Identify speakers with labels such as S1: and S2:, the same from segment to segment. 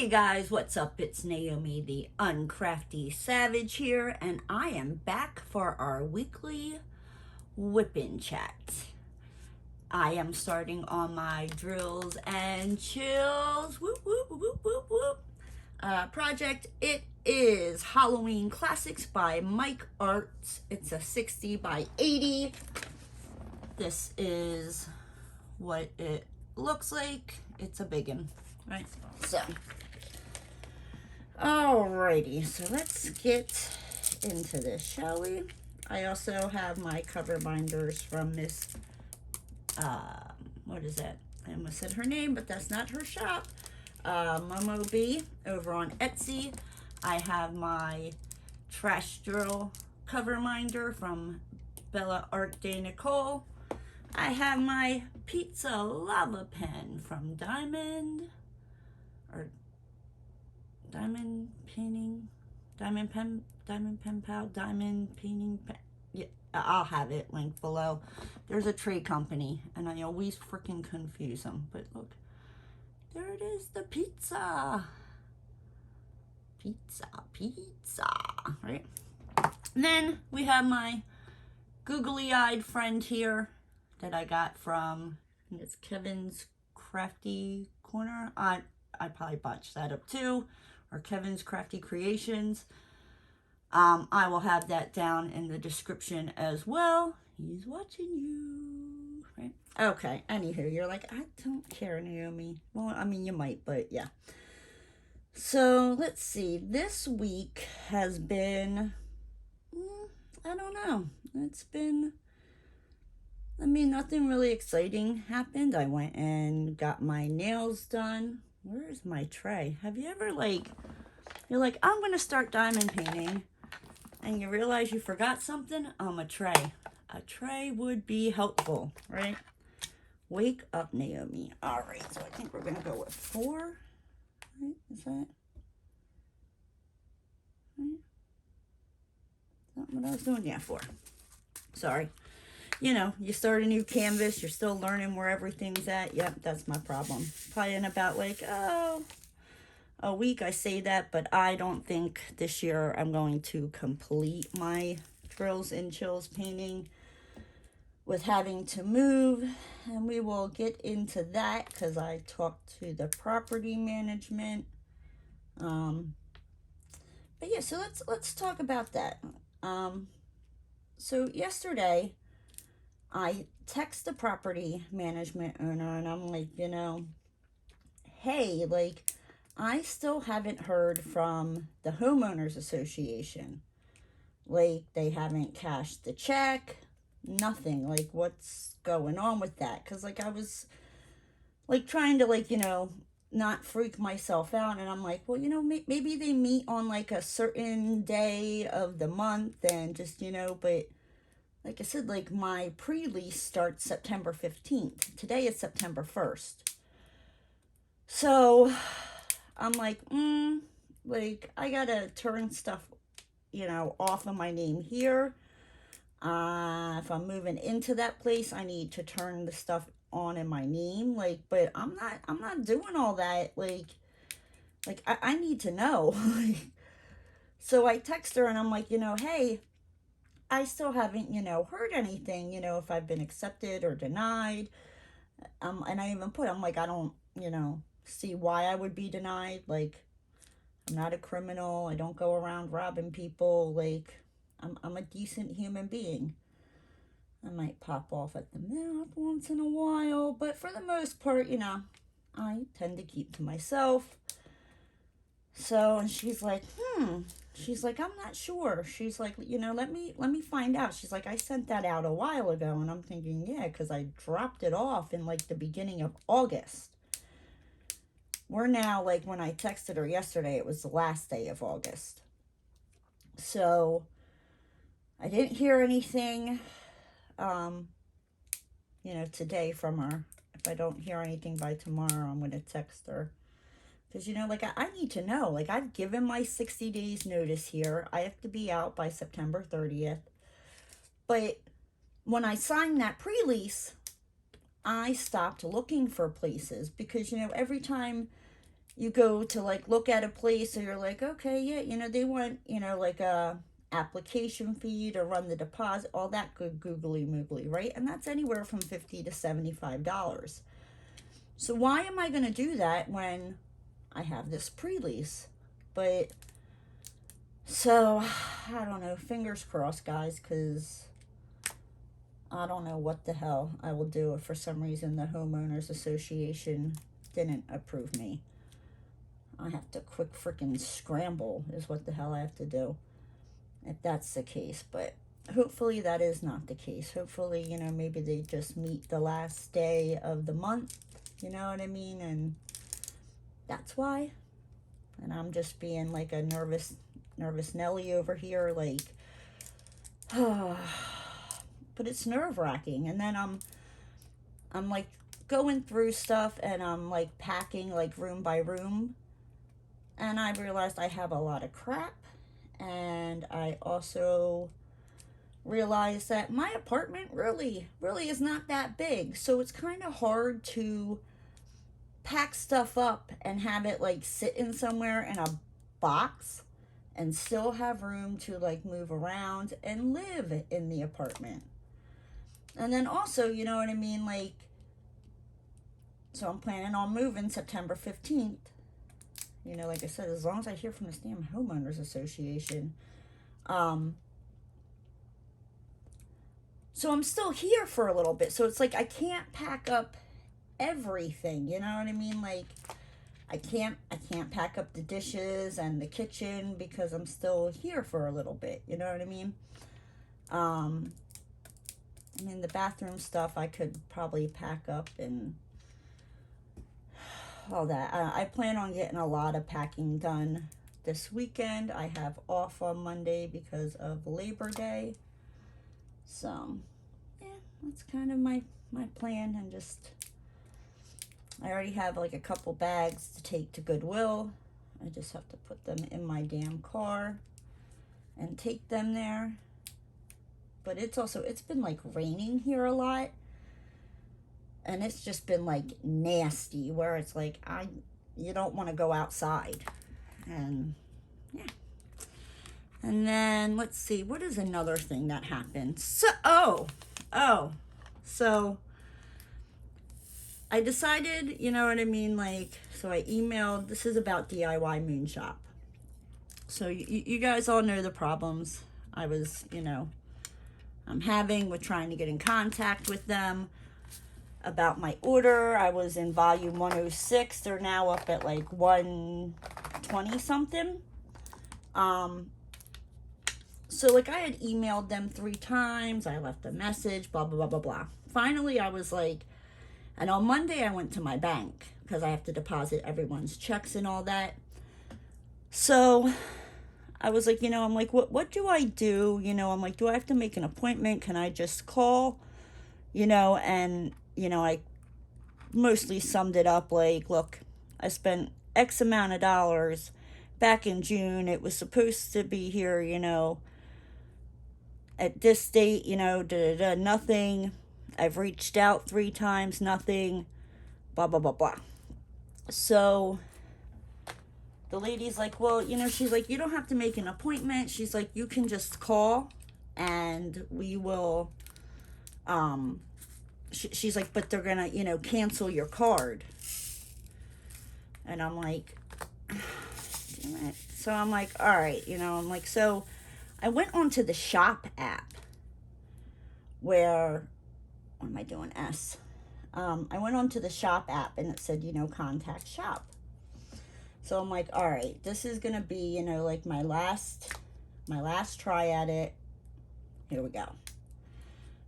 S1: Hey guys, what's up? It's Naomi, the Uncrafty Savage here, and I am back for our weekly whipping chat. I am starting on my drills and chills whoop, whoop, whoop, whoop, whoop, project. It is Halloween Classics by Mike Arts. It's a 60 by 80. This is what it looks like. It's a big one, right? So, alrighty, so let's get into this, shall we? I also have my cover binders from Miss, what is that? I almost said her name, but that's not her shop. MomoBee over on Etsy. I have my trash drill cover binder from Art De Nicole. I have my pizza lava pen from Diamond PenPal, Diamond Painting Pen. Yeah, I'll have it linked below. There's a trade company, and I always freaking confuse them. But look, there it is, the pizza, right? And then we have my googly-eyed friend here that I got from, I think it's Kevin's Crafty Corner. I probably botched that up too, or Kevin's Crafty Creations. I will have that down in the description as well. He's watching you, right? Okay, anywho, you're like, I don't care, Naomi. Well, I mean, you might, but yeah. So, let's see. This week has been, I don't know. It's been, I mean, nothing really exciting happened. I went and got my nails done. Where is my tray? Have you ever, you're like, I'm going to start diamond painting, and you realize you forgot something? A tray. A tray would be helpful, right? Wake up, Naomi. All right, so I think we're going to go with 4. Right? Is that? Right? Is that what I was doing? Yeah, 4. Sorry. You know, you start a new canvas, you're still learning where everything's at. Yep, that's my problem. Probably in about a week I say that, but I don't think this year I'm going to complete my drills and chills painting with having to move. And we will get into that because I talked to the property management. But yeah, so let's talk about that. So yesterday, I text the property management owner and I'm like, you know, hey, I still haven't heard from the homeowners association. They haven't cashed the check, nothing. What's going on with that? Because I was trying to you know, not freak myself out, and I'm like, well, you know, maybe they meet on a certain day of the month and just, you know, but like I said, my pre-lease starts September 15th. Today is September 1st. So I'm like, I gotta turn stuff, you know, off of my name here. If I'm moving into that place, I need to turn the stuff on in my name. But I'm not doing all that. I need to know. So I text her and I'm like, you know, hey, I still haven't, you know, heard anything, you know, if I've been accepted or denied. And I even put, I'm like, I don't, you know, see why I would be denied. I'm not a criminal. I don't go around robbing people. I'm a decent human being. I might pop off at the mouth once in a while, but for the most part, you know, I tend to keep to myself. So, and she's like, She's like, I'm not sure. She's like, you know, let me find out. She's like, I sent that out a while ago. And I'm thinking, yeah, because I dropped it off in the beginning of August. We're now, when I texted her yesterday, it was the last day of August. So I didn't hear anything, you know, today from her. If I don't hear anything by tomorrow, I'm going to text her. Because, you know, I need to know. I've given my 60 days notice here. I have to be out by September 30th. But when I signed that pre-lease, I stopped looking for places. Because, you know, every time, you go to like look at a place, so you're like, okay, yeah, you know, they want, you know, like a application fee to run the deposit, all that good googly moogly, right? And that's anywhere from $50 to $75. So why am I going to do that when I have this pre-lease? But so I don't know, fingers crossed, guys, because I don't know what the hell I will do if for some reason the homeowners association didn't approve me. I have to quick freaking scramble is what the hell I have to do if that's the case. But hopefully that is not the case. Hopefully, you know, maybe they just meet the last day of the month, you know what I mean? And that's why. And I'm just being like a nervous Nelly over here, like, but it's nerve-wracking. And then I'm like going through stuff, and I'm like packing like room by room, and I realized I have a lot of crap. And I also realized that my apartment really is not that big, so it's kind of hard to pack stuff up and have it like sit in somewhere in a box and still have room to like move around and live in the apartment. And then also, you know what I mean, like, so I'm planning on moving September 15th. You know, like I said, as long as I hear from this damn homeowners association. So I'm still here for a little bit. So it's like I can't pack up everything, you know what I mean? Like I can't pack up the dishes and the kitchen because I'm still here for a little bit, you know what I mean? I mean, the bathroom stuff I could probably pack up and all that. I plan on getting a lot of packing done this weekend. I have off on Monday because of Labor Day. So, yeah, that's kind of my plan. And just, I already have like a couple bags to take to Goodwill. I just have to put them in my damn car and take them there. But it's been like raining here a lot. And it's just been like nasty, where it's like you don't want to go outside. And yeah. And then let's see, what is another thing that happened? So so I decided, you know what I mean, like, so I emailed, this is about DIY Moon Shop. So you guys all know the problems I was, you know, I'm having with trying to get in contact with them about my order. I was in volume 106. They're now up at like 120 something. So like I had emailed them 3 times. I left a message, blah, blah, blah, blah, blah. Finally, I was like, and on Monday I went to my bank because I have to deposit everyone's checks and all that. So I was like, you know, I'm like, what do I do? You know, I'm like, do I have to make an appointment? Can I just call? You know, and, you know, I mostly summed it up like, look, I spent X amount of dollars back in June. It was supposed to be here, you know, at this date, you know, nothing. I've reached out 3 times, nothing, blah, blah, blah, blah. So the lady's like, well, you know, she's like, you don't have to make an appointment. She's like, you can just call and we will, she's like, but they're gonna, you know, cancel your card. And I'm like, damn it. So I'm like, all right, you know, I'm like, so I went onto the shop app where, what am I doing? I went onto the shop app and it said, you know, contact shop. So I'm like, all right, this is gonna be, you know, like my last try at it. Here we go.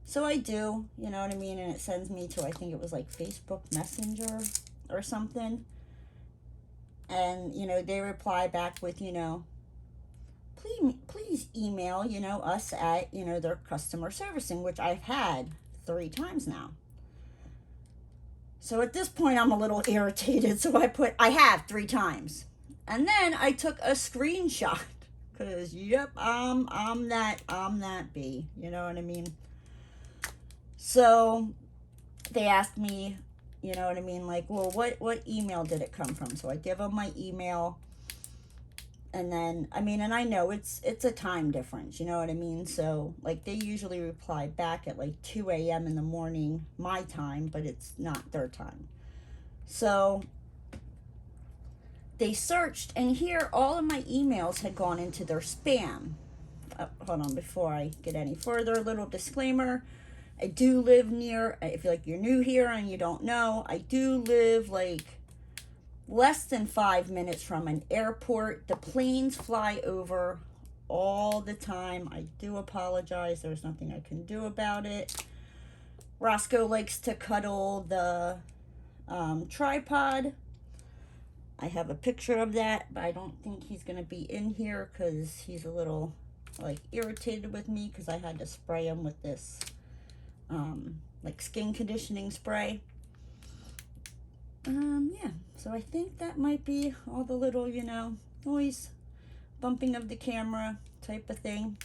S1: So I do, you know what I mean? And it sends me to, I think it was like Facebook Messenger or something. And, you know, they reply back with, you know, please email, you know, us at, you know, their customer servicing, which I've had 3 times now. So at this point, I'm a little irritated. So I have 3 times. And then I took a screenshot because, yep, I'm that bee. You know what I mean? So they asked me, You know what I mean? Like, well, what email did it come from? So I give them my email. And then, I mean, and I know it's a time difference, you know what I mean? So, like, they usually reply back at like 2 a.m. in the morning, my time, but it's not their time. So, they searched, and here all of my emails had gone into their spam. Hold on, before I get any further, a little disclaimer. I do live near, if like you're new here and you don't know, I do live like less than 5 minutes from an airport. The planes fly over all the time. I do apologize. There's nothing I can do about it. Roscoe likes to cuddle the tripod. I have a picture of that, but I don't think he's going to be in here because he's a little like irritated with me because I had to spray him with this like skin conditioning spray. Yeah, so I think that might be all the little, you know, noise, bumping of the camera type of thing.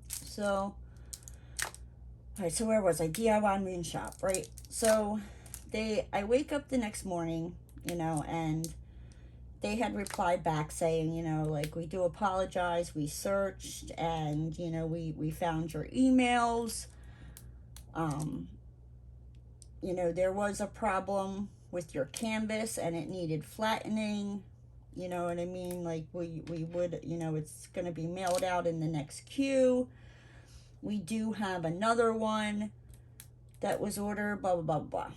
S1: So, all right, so where was I? DIY Moon Shop, right? So I wake up the next morning, you know, and they had replied back saying, you know, like, we do apologize, we searched, and, you know, we found your emails. You know, there was a problem with your canvas and it needed flattening. You know what I mean? Like, we would, you know, it's going to be mailed out in the next queue. We do have another one that was ordered, blah, blah, blah, blah.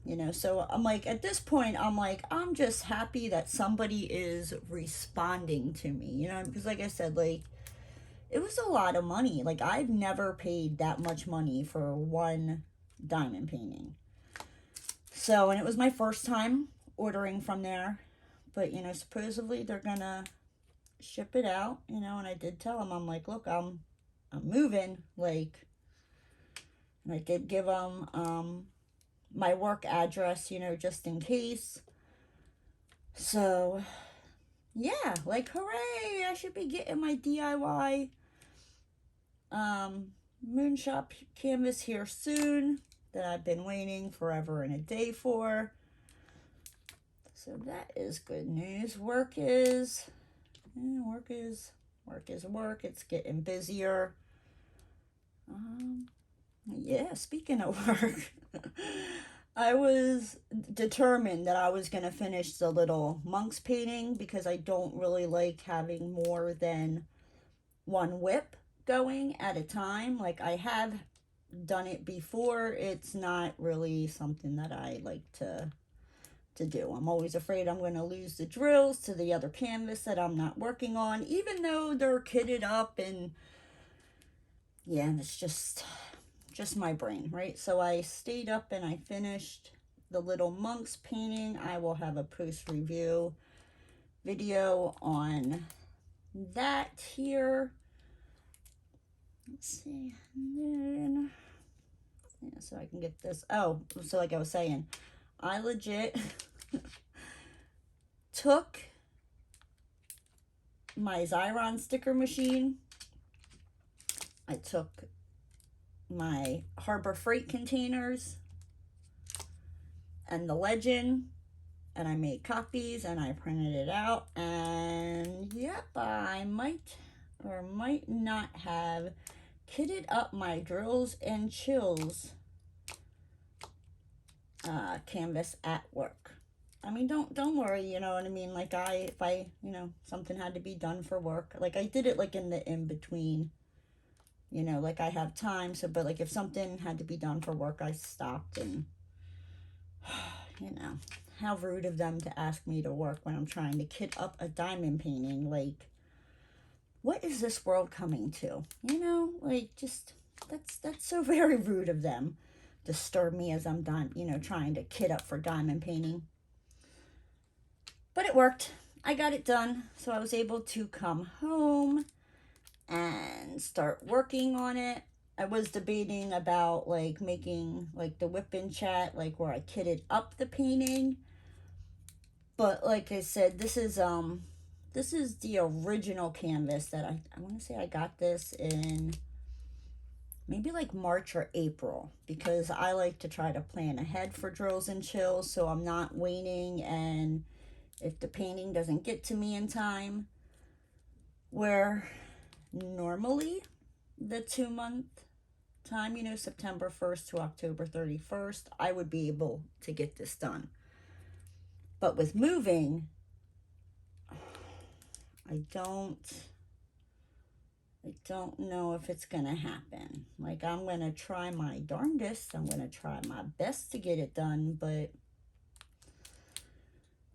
S1: You know, so I'm like, at this point, I'm like, I'm just happy that somebody is responding to me, you know, because like I said, like, it was a lot of money. Like, I've never paid that much money for one diamond painting. So, and it was my first time ordering from there. But, you know, supposedly they're gonna ship it out, you know, and I did tell them, I'm like, look, I'm moving, like, and I did give them my work address, you know, just in case. So, yeah, like, hooray, I should be getting my DIY Moon Shop canvas here soon that I've been waiting forever and a day for. So that is good news. Work is work. It's getting busier. Yeah, speaking of work, I was determined that I was going to finish the little monks painting because I don't really like having more than one whip going at a time. Like, I have done it before. It's not really something that I like to do. I'm always afraid I'm going to lose the drills to the other canvas that I'm not working on, even though they're kitted up. And yeah, it's just my brain, right? So I stayed up and I finished the little monks painting. I will have a post review video on that here. Let's see. And then, yeah, so I can get this. Oh, so like I was saying, I legit took my Xyron sticker machine. I took my Harbor Freight containers and the legend, and I made copies and I printed it out. And yep, I might or might not have kitted up my drills and chills canvas at work. I mean, don't worry, you know what I mean? Like, if I, you know, something had to be done for work, like, I did it like in the in-between, you know, like, I have time. So, but like, if something had to be done for work, I stopped. And you know, how rude of them to ask me to work when I'm trying to kit up a diamond painting. Like, what is this world coming to? You know, like, just, that's so very rude of them. Disturb me as I'm done, you know, trying to kit up for diamond painting. But it worked. I got it done. So I was able to come home and start working on it. I was debating about like making like the whip and chat, like where I kitted up the painting. But like I said, this is the original canvas that I want to say I got this in maybe like March or April, because I like to try to plan ahead for drills and chills so I'm not waiting, and if the painting doesn't get to me in time, where normally the 2 month time, you know, September 1st to October 31st, I would be able to get this done. But with moving, I don't know if it's gonna happen. Like, I'm gonna try my darndest. I'm gonna try my best to get it done, but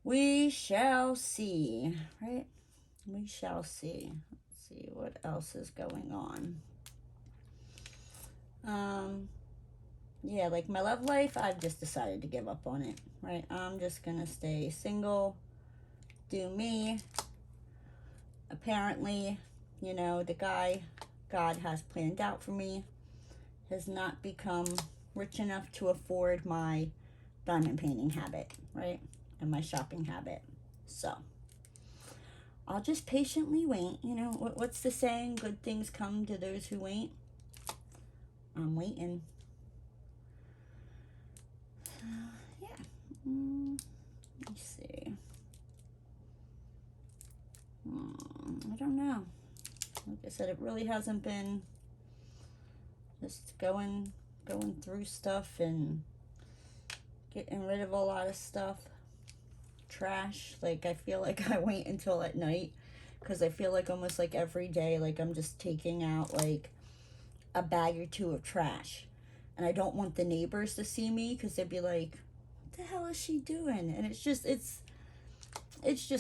S1: we shall see, right? We shall see. Let's see what else is going on. Yeah, like my love life, I've just decided to give up on it, right? I'm just gonna stay single, do me. Apparently, you know, the guy God has planned out for me has not become rich enough to afford my diamond painting habit, right? And my shopping habit. So I'll just patiently wait. You know, what's the saying? Good things come to those who wait. I'm waiting. Yeah. Let's see. I don't know. Like I said, it really hasn't been just going through stuff and getting rid of a lot of stuff. Trash. Like, I feel like I wait until at night, because I feel like almost like every day, like I'm just taking out like a bag or two of trash, and I don't want the neighbors to see me, because they'd be like, what the hell is she doing? And it's just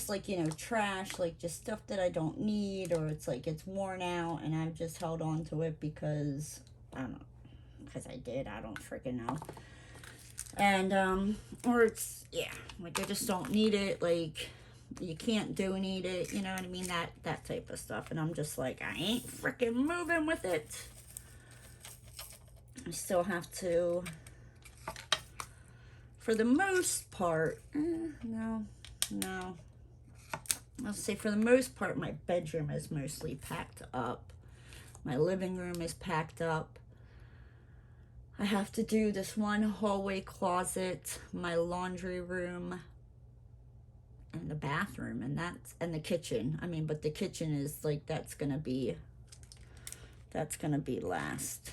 S1: like, you know, trash, like just stuff that I don't need, or it's like it's worn out, and I've just held on to it because I don't know, because I did, I don't freaking know. And or it's, yeah, like I just don't need it, like you can't donate it, you know what I mean, that type of stuff. And I'm just like, I ain't freaking moving with it. I still have to, for the most part, no, let's say for the most part, my bedroom is mostly packed up. My living room is packed up. I have to do this one hallway closet, my laundry room, and the bathroom, and the kitchen. I mean, but the kitchen is like, that's gonna be last,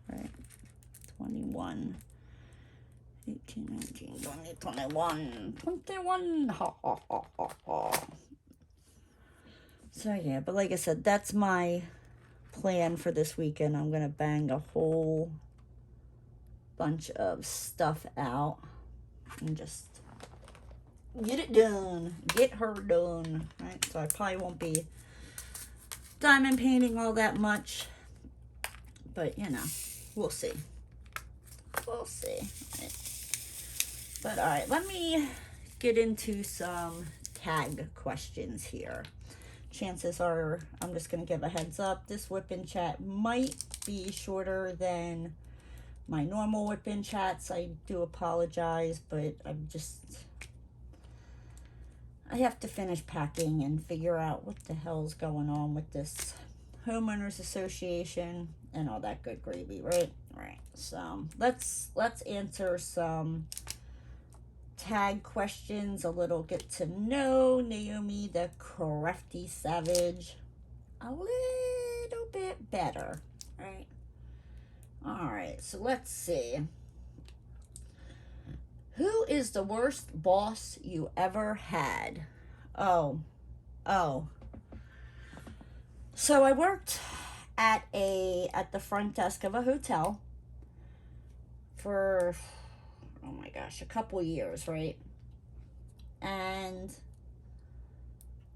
S1: right? 21, 18, 19, 20, 21, 21. Ha ha ha ha ha. So yeah, but like I said, that's my plan for this weekend. I'm gonna bang a whole bunch of stuff out and just get it done, get her done, right? So I probably won't be diamond painting all that much, but you know, we'll see, right? But all right, let me get into some tag questions here. Chances are, I'm just gonna give a heads up, this whip-in chat might be shorter than my normal whip-in chats. I do apologize, but I have to finish packing and figure out what the hell's going on with this homeowners association and all that good gravy, right? Right. So let's answer some tag questions, a little get to know Naomi the Crafty Savage a little bit better, right? All right, so let's see. Who is the worst boss you ever had? Oh. So I worked at the front desk of a hotel for, oh my gosh, a couple years, right? And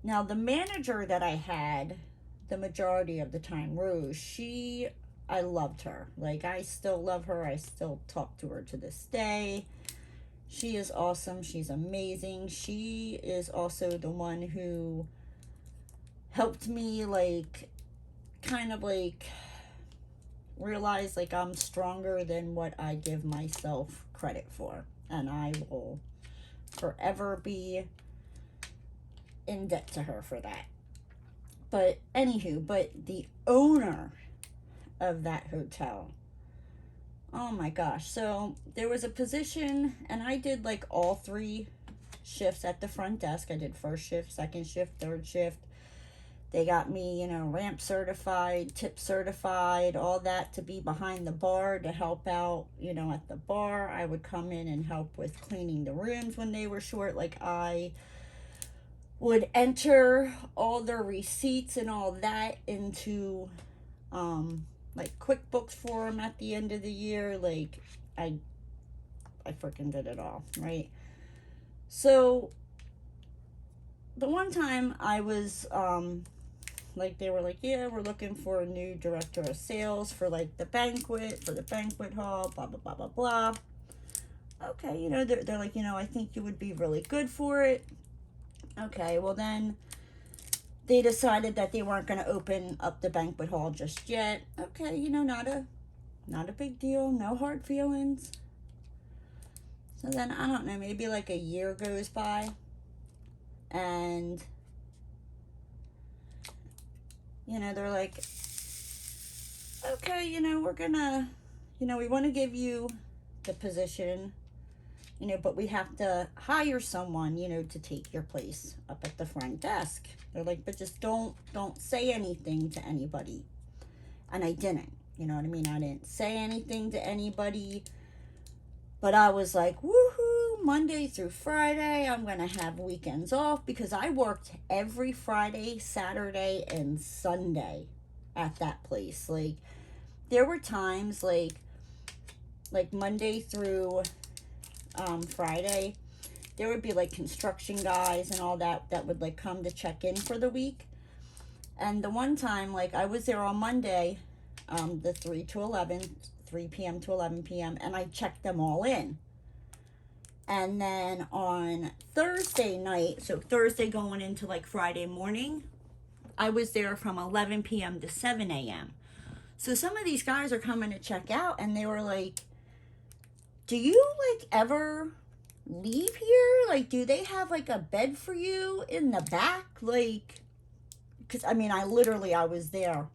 S1: now the manager that I had the majority of the time, Rose, I loved her. Like, I still love her. I still talk to her to this day. She is awesome. She's amazing. She is also the one who helped me, like, kind of like realize like I'm stronger than what I give myself credit for. And I will forever be in debt to her for that. But anywho, but the owner of that hotel. Oh my gosh. So there was a position, and I did like all 3 shifts at the front desk. I did first shift, second shift, third shift. They got me, you know, ramp certified, tip certified, all that, to be behind the bar to help out, you know, at the bar. I would come in and help with cleaning the rooms when they were short. Like, I would enter all their receipts and all that into like QuickBooks for them at the end of the year. Like, I freaking did it all, right? So the one time I was like, they were like, yeah, we're looking for a new director of sales for like the banquet hall, blah blah blah blah blah. Okay, you know, they're like, you know, I think you would be really good for it. Okay, well then they decided that they weren't going to open up the banquet hall just yet. Okay, you know, not a big deal, no hard feelings. So then, I don't know, maybe like a year goes by, and you know, they're like, okay, you know, we're gonna, you know, we want to give you the position, you know, but we have to hire someone, you know, to take your place up at the front desk. They're like, but just don't say anything to anybody. And I didn't, you know what I mean? I didn't say anything to anybody, but I was like, woohoo, Monday through Friday, I'm going to have weekends off, because I worked every Friday, Saturday, and Sunday at that place. Like, there were times like Monday through Friday, there would be like construction guys and all that would like come to check in for the week. And the one time, like, I was there on Monday, the 3 p.m. to 11 p.m., and I checked them all in. And then on Thursday night, so Thursday going into like Friday morning, I was there from 11 p.m. to 7 a.m. So some of these guys are coming to check out, and they were like, do you like ever leave here? Like, do they have like a bed for you in the back? Like, because I mean, I was there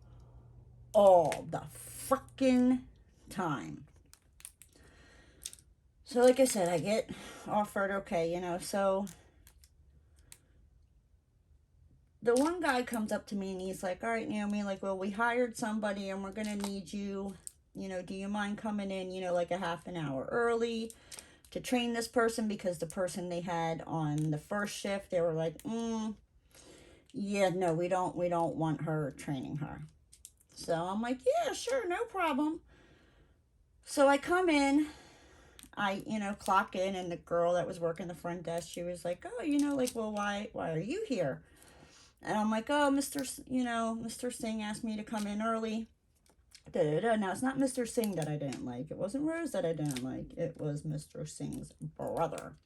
S1: all the freaking time. So like I said, I get offered, okay, you know, so the one guy comes up to me and he's like, all right, Naomi, like, well, we hired somebody and we're going to need you, you know, do you mind coming in, you know, like a half an hour early to train this person? Because the person they had on the first shift, they were like, yeah, no, we don't want her training her. So I'm like, yeah, sure, no problem. So I come in, I, you know, clock in, and the girl that was working the front desk, she was like, oh, you know, like, well, why are you here? And I'm like, oh, Mr. Singh asked me to come in early. Now, it's not Mr. Singh that I didn't like. It wasn't Rose that I didn't like. It was Mr. Singh's brother.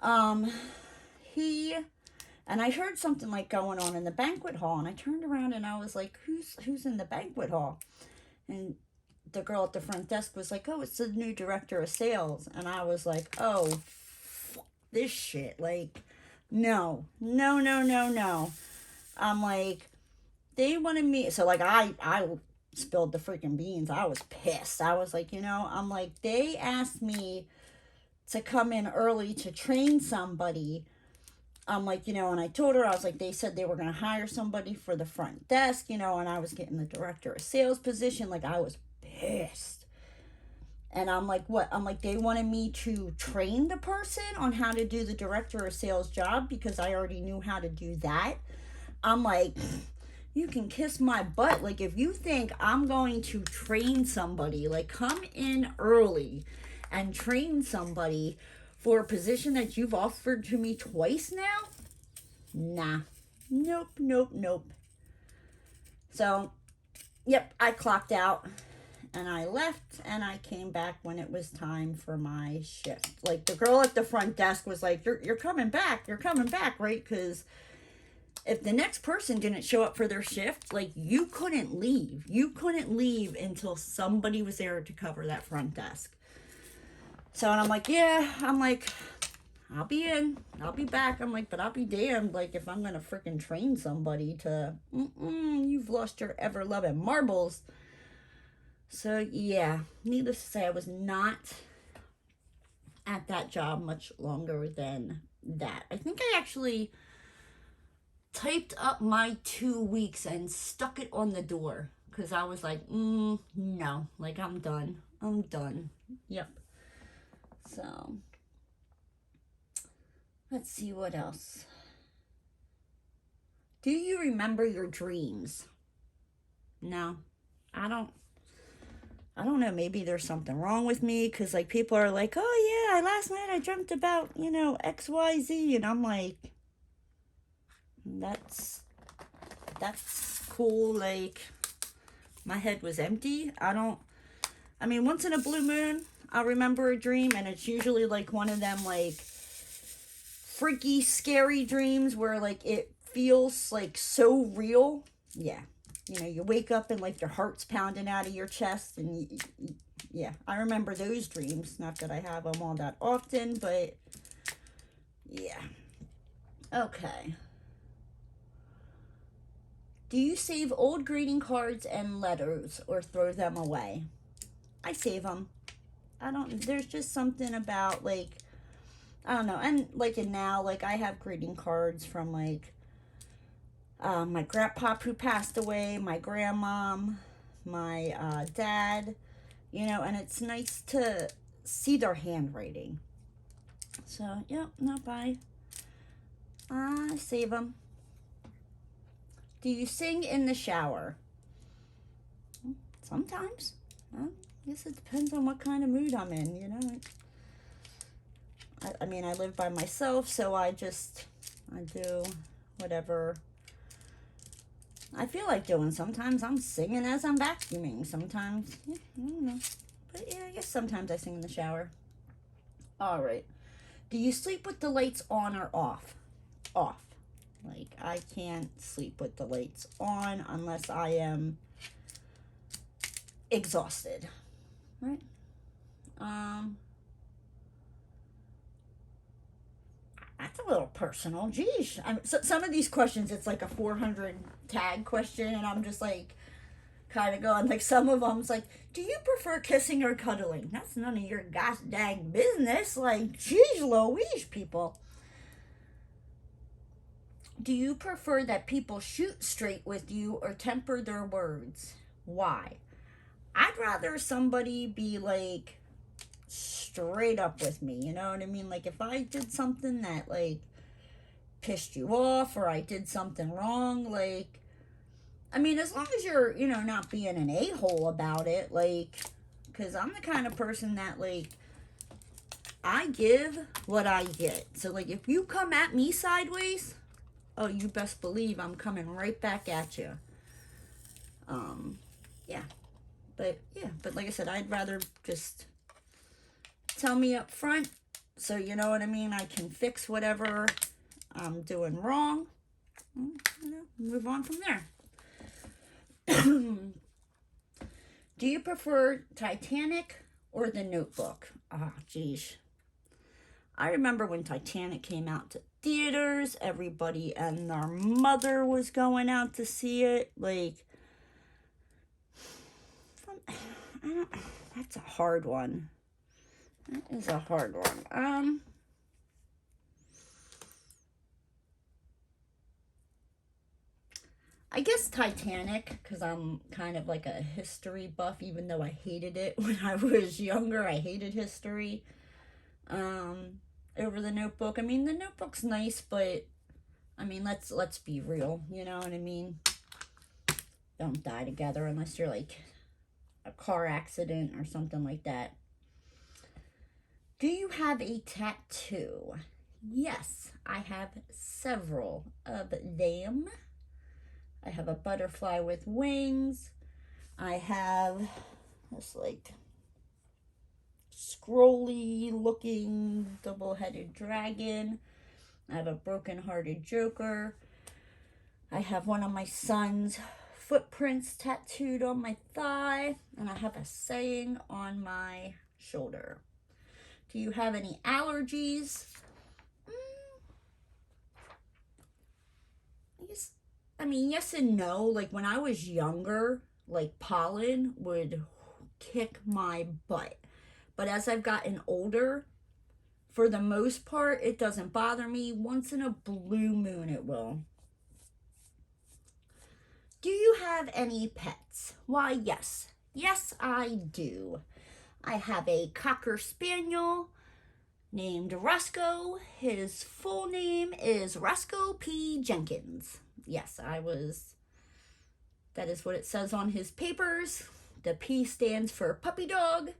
S1: And I heard something like going on in the banquet hall, and I turned around and I was like, who's in the banquet hall? And the girl at the front desk was like, oh, it's the new director of sales. And I was like, oh, this shit. Like, no. I'm like, they wanted me. So like, I spilled the freaking beans. I was pissed. I was like, you know, I'm like, they asked me to come in early to train somebody. I'm like, you know, and I told her, I was like, they said they were going to hire somebody for the front desk, you know, and I was getting the director of sales position. Like, I was pissed. And I'm like, what? I'm like, they wanted me to train the person on how to do the director of sales job because I already knew how to do that. I'm like, you can kiss my butt. Like, if you think I'm going to train somebody, like, come in early and train somebody for a position that you've offered to me twice now? Nah. Nope. So, yep, I clocked out and I left, and I came back when it was time for my shift. Like, the girl at the front desk was like, you're coming back, right? Because if the next person didn't show up for their shift, like, you couldn't leave. You couldn't leave until somebody was there to cover that front desk. So, and I'm like, yeah, I'll be in. I'll be back. I'm like, but I'll be damned, like, if I'm gonna freaking train somebody to, you've lost your ever-loving marbles. So, yeah, needless to say, I was not at that job much longer than that. I think I actually typed up my 2 weeks and stuck it on the door because I was like, no, like, I'm done. I'm done. Yep. So, let's see what else. Do you remember your dreams? No, I don't know. Maybe there's something wrong with me because, like, people are like, oh, yeah, last night I dreamt about, XYZ. And I'm like, that's cool. Like, my head was empty. I mean, once in a blue moon, I'll remember a dream. And it's usually, like, one of them, like, freaky, scary dreams where, like, it feels, like, so real. Yeah. You wake up and, like, your heart's pounding out of your chest. And, yeah, I remember those dreams. Not that I have them all that often, but, yeah. Okay. Do you save old greeting cards and letters or throw them away? I save them. There's just something about, like, I don't know. And, like, and now, like, I have greeting cards from, like, my grandpa who passed away, my grandmom, my dad, and it's nice to see their handwriting. So, yep, no, bye. I save them. Do you sing in the shower? Sometimes. I guess it depends on what kind of mood I'm in, I mean, I live by myself, so I do whatever I feel like doing. Sometimes I'm singing as I'm vacuuming. Sometimes, I don't know. But yeah, I guess sometimes I sing in the shower. All right. Do you sleep with the lights on or off? Off. Like, I can't sleep with the lights on unless I am exhausted. Right? That's a little personal. Geez. Some of these questions, it's like a 400 tag question, and I'm just like, kind of going, like, some of them's like, do you prefer kissing or cuddling? That's none of your gosh dang business. Like, geez Louise, people. Do you prefer that people shoot straight with you or temper their words? Why? I'd rather somebody be, like, straight up with me, you know what I mean? Like, if I did something that, like, pissed you off or I did something wrong, like, I mean, as long as you're, not being an a-hole about it, like, because I'm the kind of person that, like, I give what I get. So, like, if you come at me sideways, oh, you best believe I'm coming right back at you. Yeah. But like I said, I'd rather just tell me up front, so you know what I mean, I can fix whatever I'm doing wrong, move on from there. Do you prefer Titanic or The Notebook? Geez. I remember when Titanic came out to theaters, everybody and their mother was going out to see it. Like, that's a hard one. That is a hard one. I guess Titanic, because I'm kind of like a history buff, even though I hated it when I was younger. I hated history. Over The Notebook. I mean, The Notebook's nice, but I mean, let's be real. You know what I mean? Don't die together unless you're like a car accident or something like that. Do you have a tattoo? Yes, I have several of them. I have a butterfly with wings. I have this, like, scrolly looking double-headed dragon. I have a broken-hearted Joker. I have one of my son's footprints tattooed on my thigh. And I have a saying on my shoulder. Do you have any allergies? I mean, yes and no. Like when I was younger, like pollen would kick my butt. But as I've gotten older, for the most part, it doesn't bother me. Once in a blue moon, it will. Do you have any pets? Why, yes. Yes, I do. I have a Cocker Spaniel named Roscoe. His full name is Roscoe P. Jenkins. Yes, that is what it says on his papers. The P stands for puppy dog.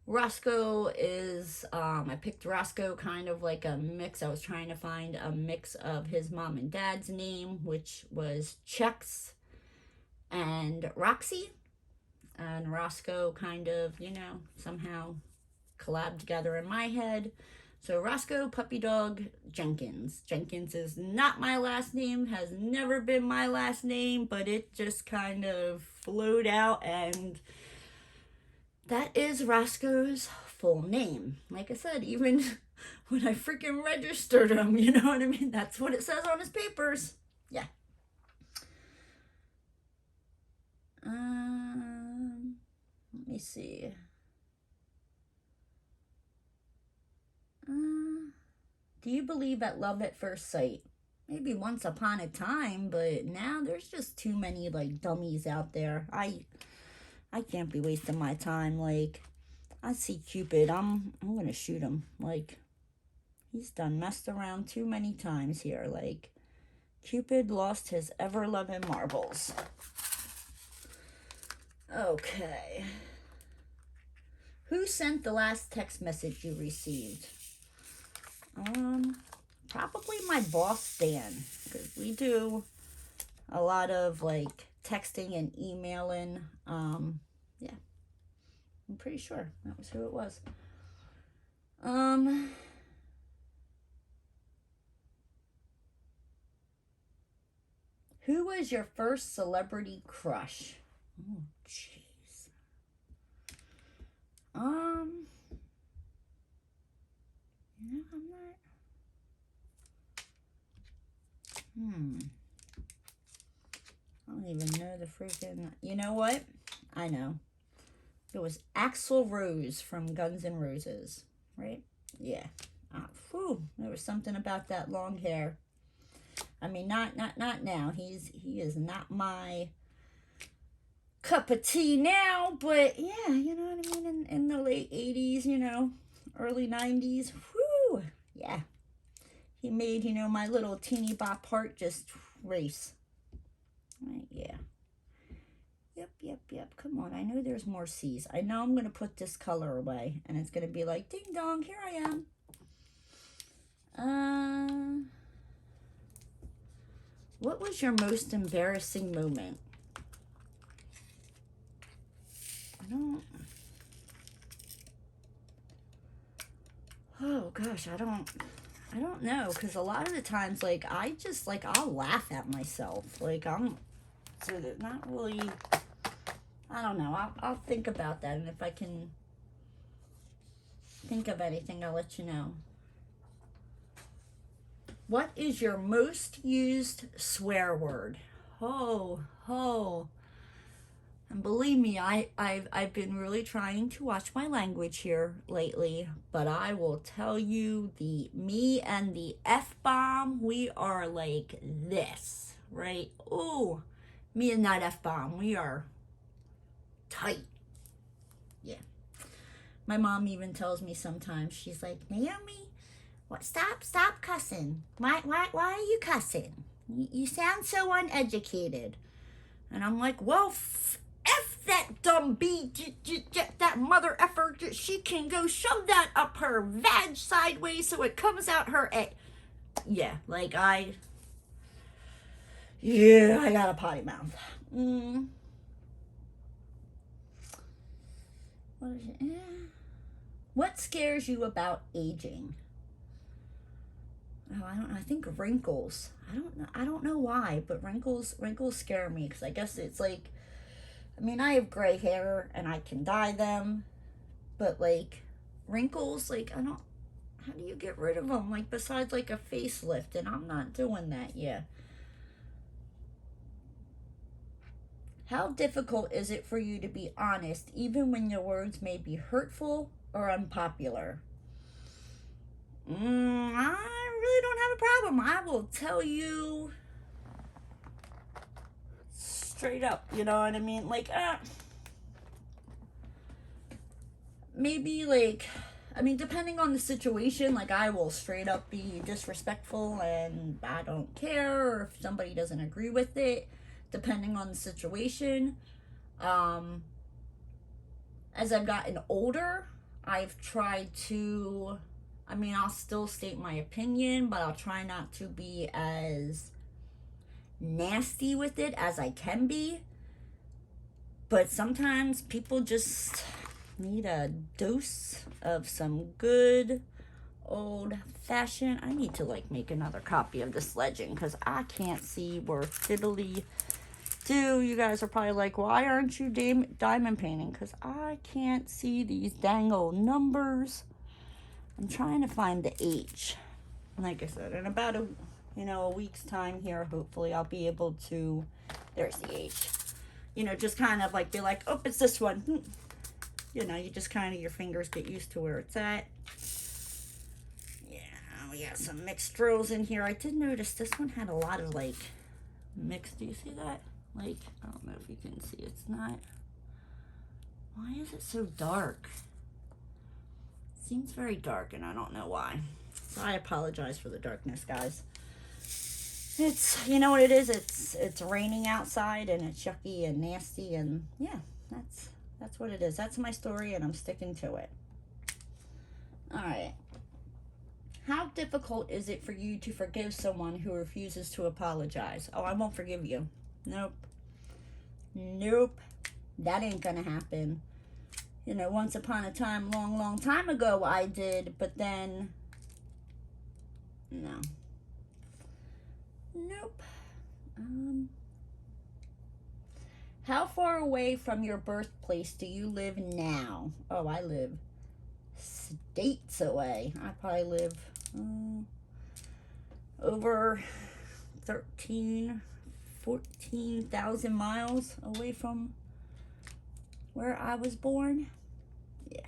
S1: Roscoe is, I picked Roscoe kind of like a mix. I was trying to find a mix of his mom and dad's name, which was Chex and Roxy. And Roscoe kind of, somehow collabed together in my head. So Roscoe Puppy Dog Jenkins. Jenkins is not my last name, has never been my last name, but it just kind of flowed out, and that is Roscoe's full name. Like I said, even when I freaking registered him, you know what I mean? That's what it says on his papers. Yeah. Let me see. Do you believe at love at first sight? Maybe once upon a time, but now there's just too many like dummies out there. I can't be wasting my time. Like, I see Cupid, I'm gonna shoot him. Like, he's done messed around too many times here. Like, Cupid lost his ever-loving marbles. Okay. Who sent the last text message you received? Probably my boss, Dan, because we do a lot of like texting and emailing. Yeah, I'm pretty sure that was who it was. Who was your first celebrity crush? Oh, jeez. I'm not. I don't even know the freaking. You know what? I know. It was Axl Rose from Guns N' Roses, right? Yeah. There was something about that long hair. I mean, not now. He is not my cup of tea now, but yeah, you know what I mean? In the late 80s, early 90s. Whew. Yeah. He made, my little teeny bop heart just race. Right, yeah. Yep. Come on. I know there's more C's. I know I'm going to put this color away, and it's going to be like, ding dong, here I am. What was your most embarrassing moment? Oh gosh, I don't know, because a lot of the times, like, I just, like, I'll laugh at myself. Like, so they're not really, I don't know. I'll think about that, and if I can think of anything, I'll let you know. What is your most used swear word? Ho. And believe me, I've been really trying to watch my language here lately, but I will tell you, me and the F-bomb, we are like this, right? Ooh, me and that F-bomb, we are tight. Yeah. My mom even tells me sometimes, she's like, Naomi, what? Stop cussing. Why are you cussing? You sound so uneducated. And I'm like, well, F that dumb bee, that mother effer, she can go shove that up her vag sideways so it comes out her A. Yeah, like I got a potty mouth. What is it? What scares you about aging? Oh, I don't know. I think wrinkles. I don't know why, but wrinkles scare me, because I guess it's like, I mean, I have gray hair and I can dye them, but like wrinkles, like I How do you get rid of them? Like, besides like a facelift, and I'm not doing that yet. How difficult is it for you to be honest, even when your words may be hurtful or unpopular? I really don't have a problem. I will tell you straight up, you know what I mean? Like, maybe like, I mean, depending on the situation, like, I will straight up be disrespectful and I don't care, or if somebody doesn't agree with it, depending on the situation. As I've gotten older, I've tried to, I mean, I'll still state my opinion, but I'll try not to be as nasty with it as I can be. But sometimes people just need a dose of some good old fashioned. I need to like make another copy of this legend because I can't see worth fiddly do. You guys are probably like, why aren't you diamond painting? Because I can't see these dang old numbers. I'm trying to find the H. Like I said, in about a week's time here, hopefully I'll be able to, there's the H. Just kind of like be like, oh, it's this one. You just kind of, your fingers get used to where it's at. Yeah, we got some mixed drills in here. I did notice this one had a lot of like mixed, do you see that? Like, I don't know if you can see, it's not, why is it so dark? It seems very dark and I don't know why. So I apologize for the darkness, guys. It's, you know what it is, it's raining outside and it's yucky and nasty, and yeah, that's what it is. That's my story and I'm sticking to it. All right. How difficult is it for you to forgive someone who refuses to apologize? Oh, I won't forgive you. Nope. That ain't gonna happen. Once upon a time, long time ago, I did, but then, no. Nope. How far away from your birthplace do you live now? Oh, I live states away. I probably live over 14,000 miles away from where I was born. Yeah.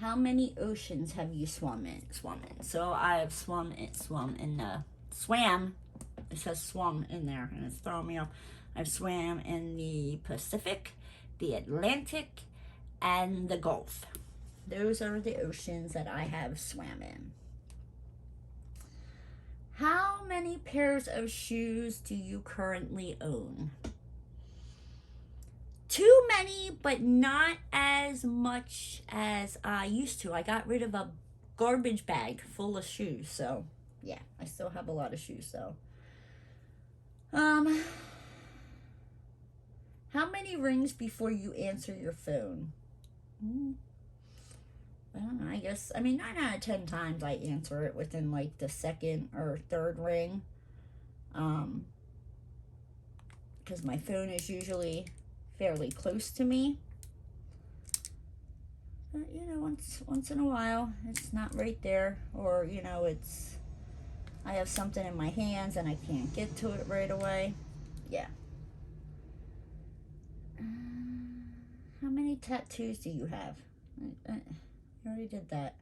S1: How many oceans have you swum in? So I've swam. It says swum in there and it's throwing me off. I've swam in the Pacific, the Atlantic, and the Gulf. Those are the oceans that I have swam in. How many pairs of shoes do you currently own? Too many, but not as much as I used to. I got rid of a garbage bag full of shoes, so yeah, I still have a lot of shoes though. How many rings before you answer your phone? I don't know, I guess, 9 out of 10 times I answer it within like the second or third ring. Because my phone is usually fairly close to me. But, once in a while, it's not right there. Or, I have something in my hands and I can't get to it right away. Yeah. How many tattoos do you have? I already did that.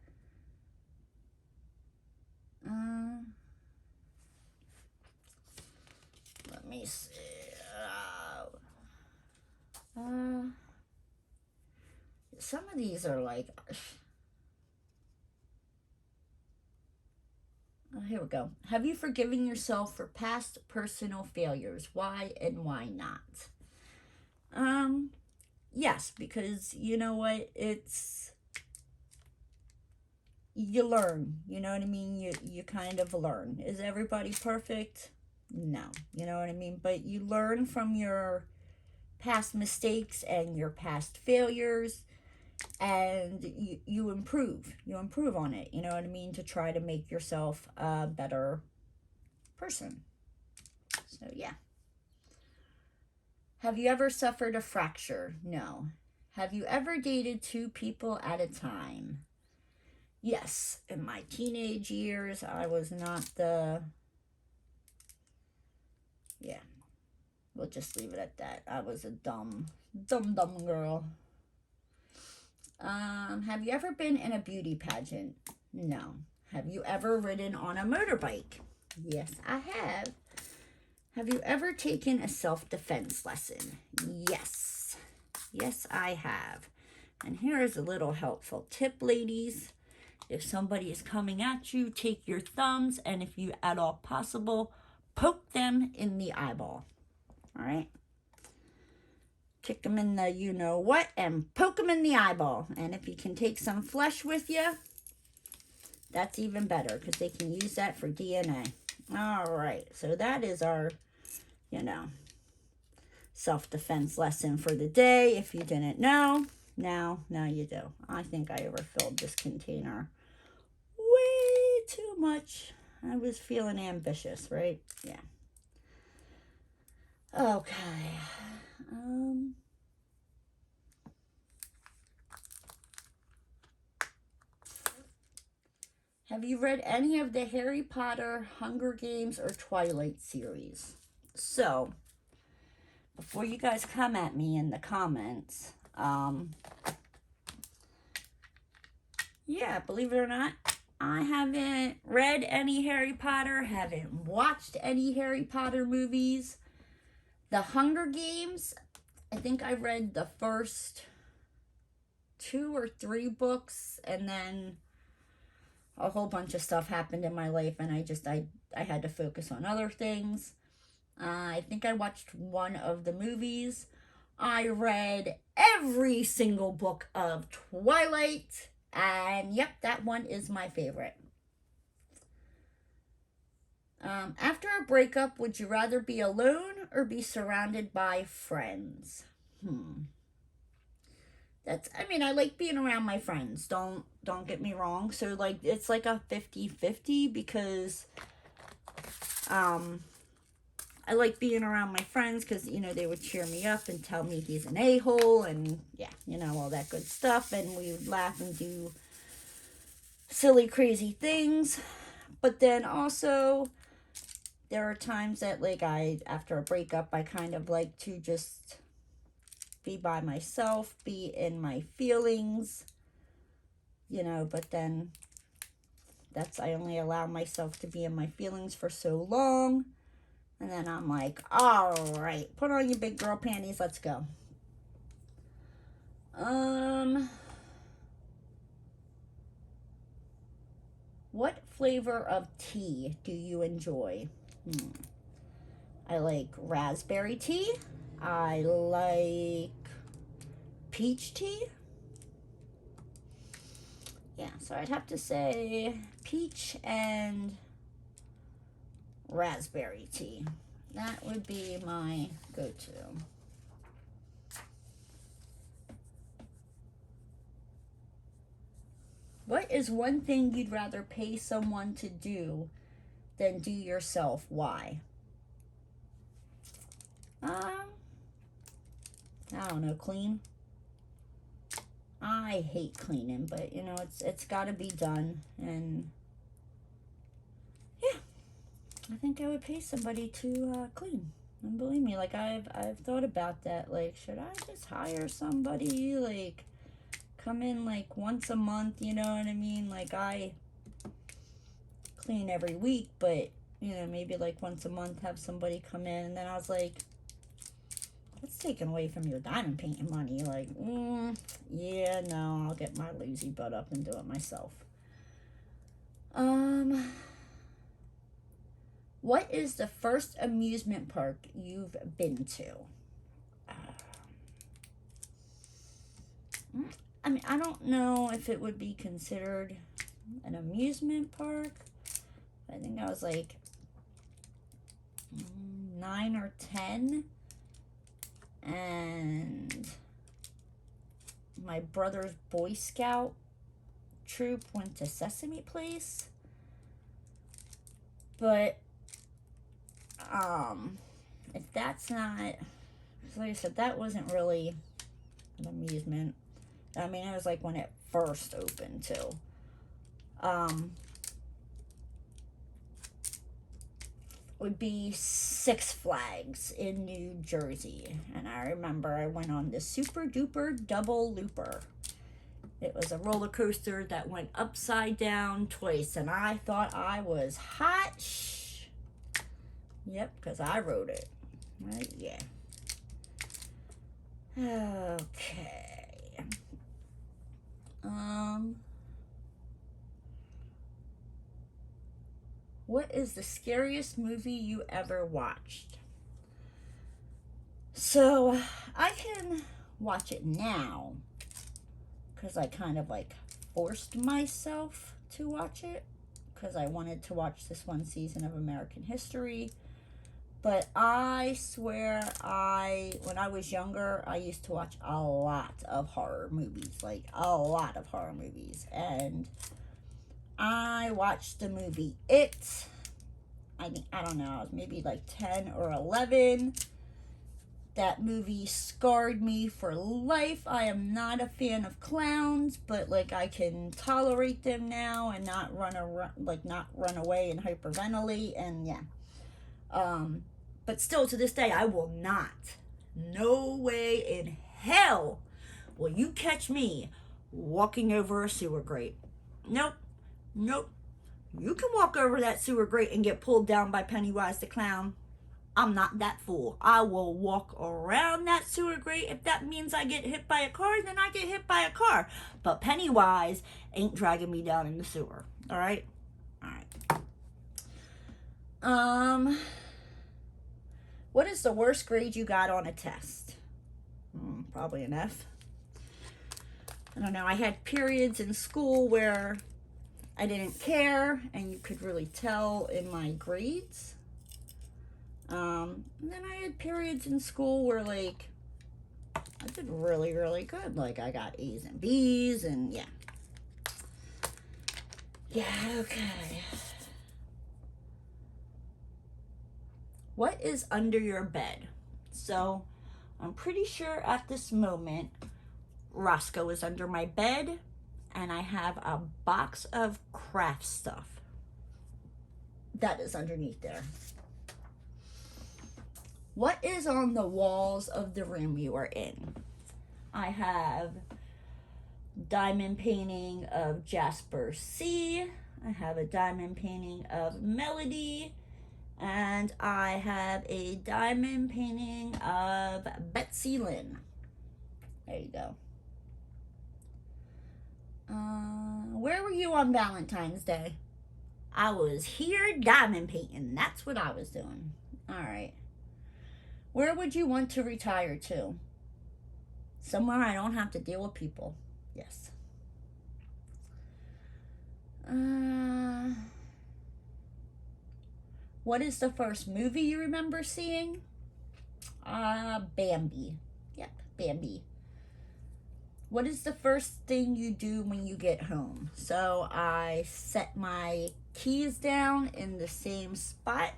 S1: Let me see. Some of these are like, here we go. Have you forgiven yourself for past personal failures? Why and why not? Yes, because you know what? You learn, you know what I mean? You kind of learn. Is everybody perfect? No, you know what I mean? But you learn from your past mistakes and your past failures, and you improve on it, you know what I mean, to try to make yourself a better person. So, yeah. Have you ever suffered a fracture? No. Have you ever dated 2 people at a time? Yes. In my teenage years, I was not the... Yeah. We'll just leave it at that. I was a dumb girl. Have you ever been in a beauty pageant? No. Have you ever ridden on a motorbike? Yes, I have. Have you ever taken a self-defense lesson? Yes. Yes, I have. And here is a little helpful tip, ladies. If somebody is coming at you, take your thumbs, and if you at all possible, poke them in the eyeball. All right? Kick them in the you-know-what and poke them in the eyeball. And if you can take some flesh with you, that's even better because they can use that for DNA. All right, so that is our, self-defense lesson for the day. If you didn't know, now you do. I think I overfilled this container way too much. I was feeling ambitious, right? Yeah. Okay. Have you read any of the Harry Potter, Hunger Games, or Twilight series? So, before you guys come at me in the comments, yeah, believe it or not, I haven't read any Harry Potter, haven't watched any Harry Potter movies. The Hunger Games, I think I read the first 2 or 3 books, and then a whole bunch of stuff happened in my life, and I had to focus on other things. I think I watched one of the movies. I read every single book of Twilight, and yep, that one is my favorite. After a breakup, would you rather be alone or be surrounded by friends? I like being around my friends. Don't get me wrong. So, like, it's like a 50-50 because, I like being around my friends because, they would cheer me up and tell me he's an a-hole and, yeah, all that good stuff. And we would laugh and do silly, crazy things. But then also, there are times that, like, after a breakup, I kind of like to just be by myself, be in my feelings, but then I only allow myself to be in my feelings for so long. And then I'm like, all right, put on your big girl panties, let's go. What flavor of tea do you enjoy? I like raspberry tea. I like peach tea. Yeah, so I'd have to say peach and raspberry tea. That would be my go-to. What is one thing you'd rather pay someone to do than do yourself? Why? I don't know, clean. I hate cleaning, but it's got to be done, and yeah, I think I would pay somebody to clean. And believe me, like I've thought about that. Like, should I just hire somebody, like, come in like once a month? You know what I mean? Like, I clean every week, but maybe like once a month have somebody come in. And then I was like, that's taken away from your diamond painting money. Like, yeah, no, I'll get my lazy butt up and do it myself. What is the first amusement park you've been to? I don't know if it would be considered an amusement park. I think I was like 9 or 10. And my brother's Boy Scout troop went to Sesame Place. But if that's not, like I said, that wasn't really an amusement. I mean, it was like when it first opened too. Would be Six Flags in New Jersey. And I remember I went on the Super Duper Double Looper. It was a roller coaster that went upside down twice, and I thought I was hot. Yep, because I wrote it. Right? Yeah. Okay. What is the scariest movie you ever watched? So, I can watch it now because I kind of like forced myself to watch it because I wanted to watch this one season of American History. But I swear, when I was younger, I used to watch a lot of horror movies, like a lot of horror movies. And I watched the movie It. I don't know, I was maybe like 10 or 11. That movie scarred me for life. I am not a fan of clowns, but like I can tolerate them now and not run away and hyperventilate, and yeah. But still to this day, I will not. No way in hell will you catch me walking over a sewer grate. Nope. Nope. You can walk over that sewer grate and get pulled down by Pennywise the Clown. I'm not that fool. I will walk around that sewer grate. If that means I get hit by a car, then I get hit by a car. But Pennywise ain't dragging me down in the sewer. Alright? Alright. What is the worst grade you got on a test? Probably an F. I don't know. I had periods in school where I didn't care, and you could really tell in my grades. And then I had periods in school where, like, I did really, really good. Like, I got A's and B's, and yeah. Yeah, okay. What is under your bed? So, I'm pretty sure at this moment, Roscoe is under my bed, and I have a box of craft stuff that is underneath there. What is on the walls of the room you are in? I have diamond painting of Jasper C. I have a diamond painting of Melody. And I have a diamond painting of Betsy Lynn. There you go. Where were you on Valentine's Day? I was here diamond painting. That's what I was doing. All right. Where would you want to retire to? Somewhere I don't have to deal with people. Yes. What is the first movie you remember seeing? Bambi. Yep, Bambi. What is the first thing you do when you get home? So I set my keys down in the same spot,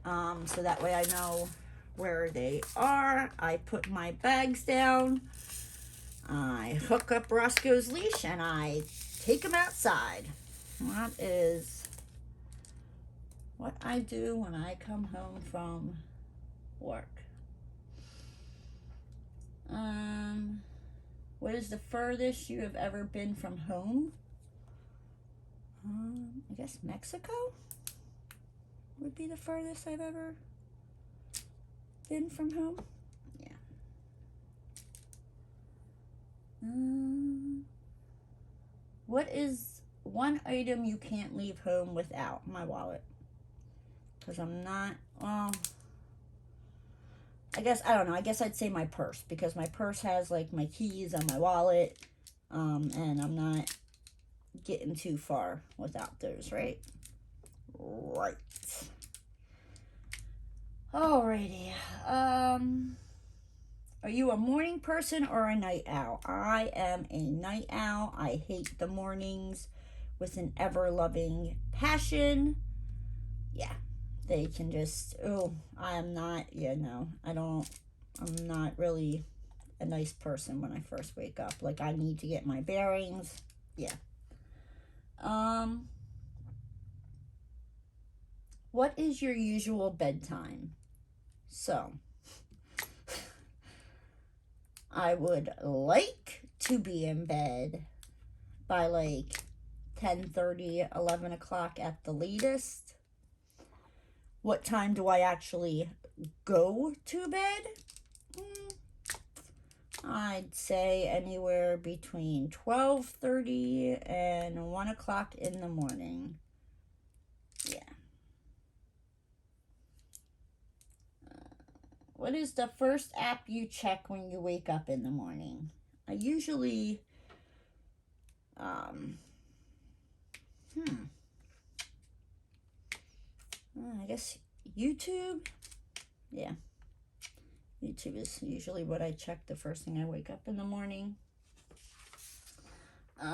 S1: so that way I know where they are. I put my bags down. I hook up Roscoe's leash and I take him outside. That is what I do when I come home from work. What is the furthest you have ever been from home? I guess Mexico would be the furthest I've ever been from home. Yeah. What is one item you can't leave home without? My wallet. Because I'm not, I guess, I don't know, I guess I'd say my purse, because my purse has, like, my keys and my wallet, and I'm not getting too far without those, right? Right. Alrighty, are you a morning person or a night owl? I am a night owl. I hate the mornings with an ever-loving passion. Yeah, they can just, oh, I'm not, yeah, no, I'm not really a nice person when I first wake up. Like, I need to get my bearings. Yeah. What is your usual bedtime? So, I would like to be in bed by like 10:30, 11 o'clock at the latest. What time do I actually go to bed? I'd say anywhere between 12:30 and 1 o'clock in the morning. Yeah. What is the first app you check when you wake up in the morning? I usually, I guess YouTube. Yeah. YouTube is usually what I check the first thing I wake up in the morning. Do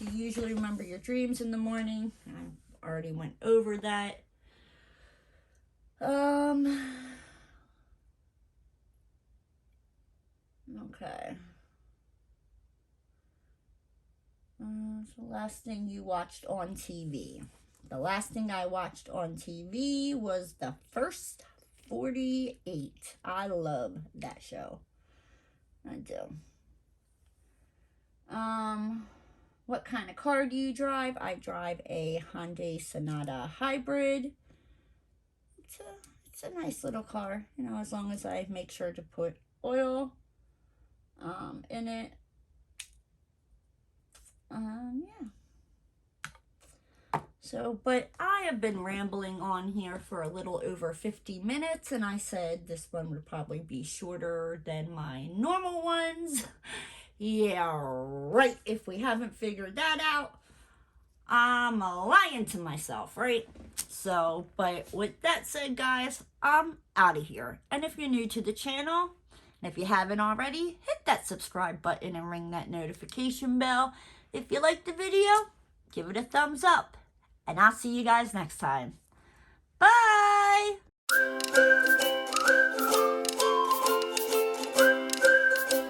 S1: you usually remember your dreams in the morning? I already went over that. Okay. So last thing you watched on TV. The last thing I watched on TV was The First 48. I love that show. I do. What kind of car do you drive? I drive a Hyundai Sonata Hybrid. It's a nice little car, you know, as long as I make sure to put oil in it. Yeah. So, but I have been rambling on here for a little over 50 minutes, and I said this one would probably be shorter than my normal ones. Yeah, right. If we haven't figured that out, I'm lying to myself, right? So, but with that said, guys, I'm out of here. And if you're new to the channel, and if you haven't already, hit that subscribe button and ring that notification bell. If you liked the video, give it a thumbs up. And I'll see you guys next time.